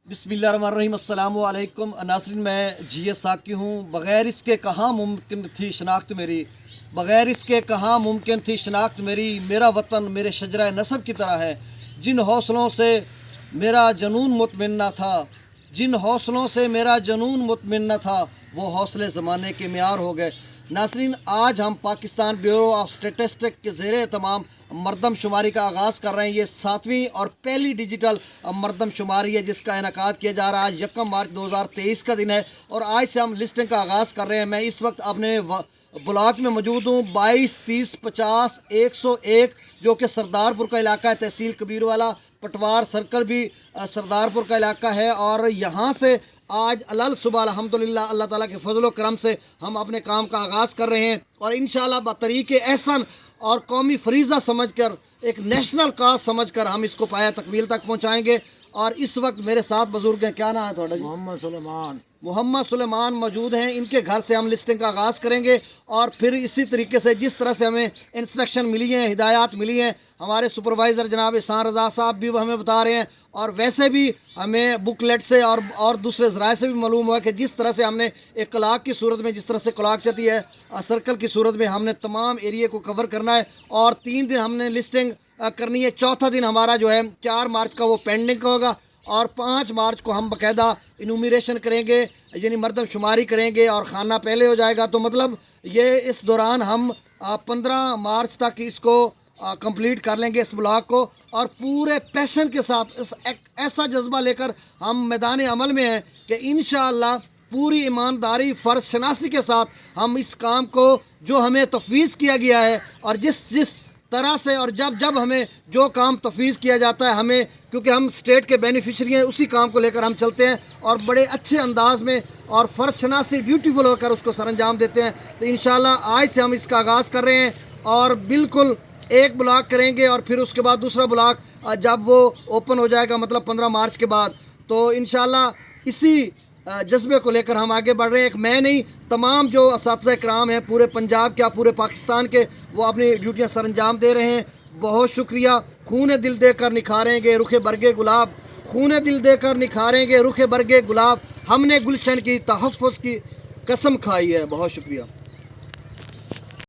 बिस्मिल्लाहिर्रहमानिर्रहीम अस्सलामु अलैकुम नाज़रीन, मैं जी साकी हूँ। बग़ैर इसके कहाँ मुमकिन थी शनाख्त मेरी, बग़ैर इसके कहाँ मुमकिन थी शनाख्त मेरी। मेरा वतन मेरे शजरा नसब की तरह है, जिन हौसलों से मेरा जनून मुतमन्ना था, जिन हौसलों से मेरा जनून मुतमन्ना था, वो हौसले ज़माने के मियार हो गए। नाज़रीन, आज हम पाकिस्तान ब्यूरो ऑफ स्टेटिस्टिक्स के ज़ेरे तमाम मरदम शुमारी का आगाज़ कर रहे हैं। ये 7वीं और पहली डिजिटल मरदम शुमारी है, जिसका इनकाद किया जा रहा है। आज 1 मार्च 2023 का दिन है और आज से हम लिस्टिंग का आगाज़ कर रहे हैं। मैं इस वक्त अपने ब्लॉक में मौजूद हूँ 22, 30, 50, 101, जो कि सरदारपुर का इलाका है। तहसील कबीरवाला, पटवार सर्कल भी सरदारपुर का इलाका है। और यहाँ से आज अलल सुबह अल्हम्दुलिल्लाह अल्लाह ताला के फजल व करम से हम अपने काम का आगाज़ कर रहे हैं और इंशाअल्लाह बतरीक़े एहसन और कौमी फरीज़ा समझकर, एक नेशनल काज समझकर हम इसको पाया तकमील तक पहुँचाएँगे। और इस वक्त मेरे साथ बुजुर्ग हैं, क्या नाम है थोड़ा जी? मोहम्मद सुलेमान मौजूद हैं। इनके घर से हम लिस्टिंग का आगाज़ करेंगे और फिर इसी तरीके से जिस तरह से हमें इंस्ट्रक्शन मिली हैं, हिदायत मिली हैं, हमारे सुपरवाइज़र जनाब एहसान रज़ा साहब भी हमें बता रहे हैं और वैसे भी हमें बुकलेट से और दूसरे ज़राए से भी मालूम हुआ कि जिस तरह से हमने एक क्लाक की सूरत में, जिस तरह से क्लाक चलती है सर्कल की सूरत में, हमने तमाम एरिए को कवर करना है और 3 दिन हमने लिस्टिंग करनी है। चौथा दिन हमारा जो है 4 मार्च का वो पेंडिंग का होगा और 5 मार्च को हम बाकायदा इनूमरेशन करेंगे, यानी मरदम शुमारी करेंगे और खाना पहले हो जाएगा। तो मतलब ये इस दौरान हम 15 मार्च तक इसको कंप्लीट कर लेंगे इस ब्लॉक को और पूरे पैशन के साथ ऐसा जज्बा लेकर हम मैदान अमल में हैं कि इंशाअल्लाह पूरी ईमानदारी, फ़र्ज़ शनासी के साथ हम इस काम को जो हमें तफवीज़ किया गया है और जिस तरह से और जब हमें जो काम तफवीज़ किया जाता है, हमें, क्योंकि हम स्टेट के बेनिफिशरी हैं, उसी काम को लेकर हम चलते हैं और बड़े अच्छे अंदाज में और फ़र्ज़ शनासी ब्यूटीफुल होकर उसको सरअंजाम देते हैं। तो इंशाअल्लाह आज से हम इसका आगाज़ कर रहे हैं और बिल्कुल एक ब्लॉक करेंगे और फिर उसके बाद दूसरा ब्लॉक जब वो ओपन हो जाएगा, मतलब 15 मार्च के बाद, तो इंशाअल्लाह इसी जज्बे को लेकर हम आगे बढ़ रहे हैं। एक मैं नहीं, तमाम जो असातिज़ा कराम हैं पूरे पंजाब के, पूरे पाकिस्तान के, वो अपनी ड्यूटियां सरअंजाम दे रहे हैं। बहुत शुक्रिया। खून दिल देकर निखारेंगे रुखे बरगे गुलाब, खून दिल देकर निखारेंगे रुखे बरगे गुलाब, हमने गुलशन की तहफ़्फ़ुज़ की कसम खाई है। बहुत शुक्रिया।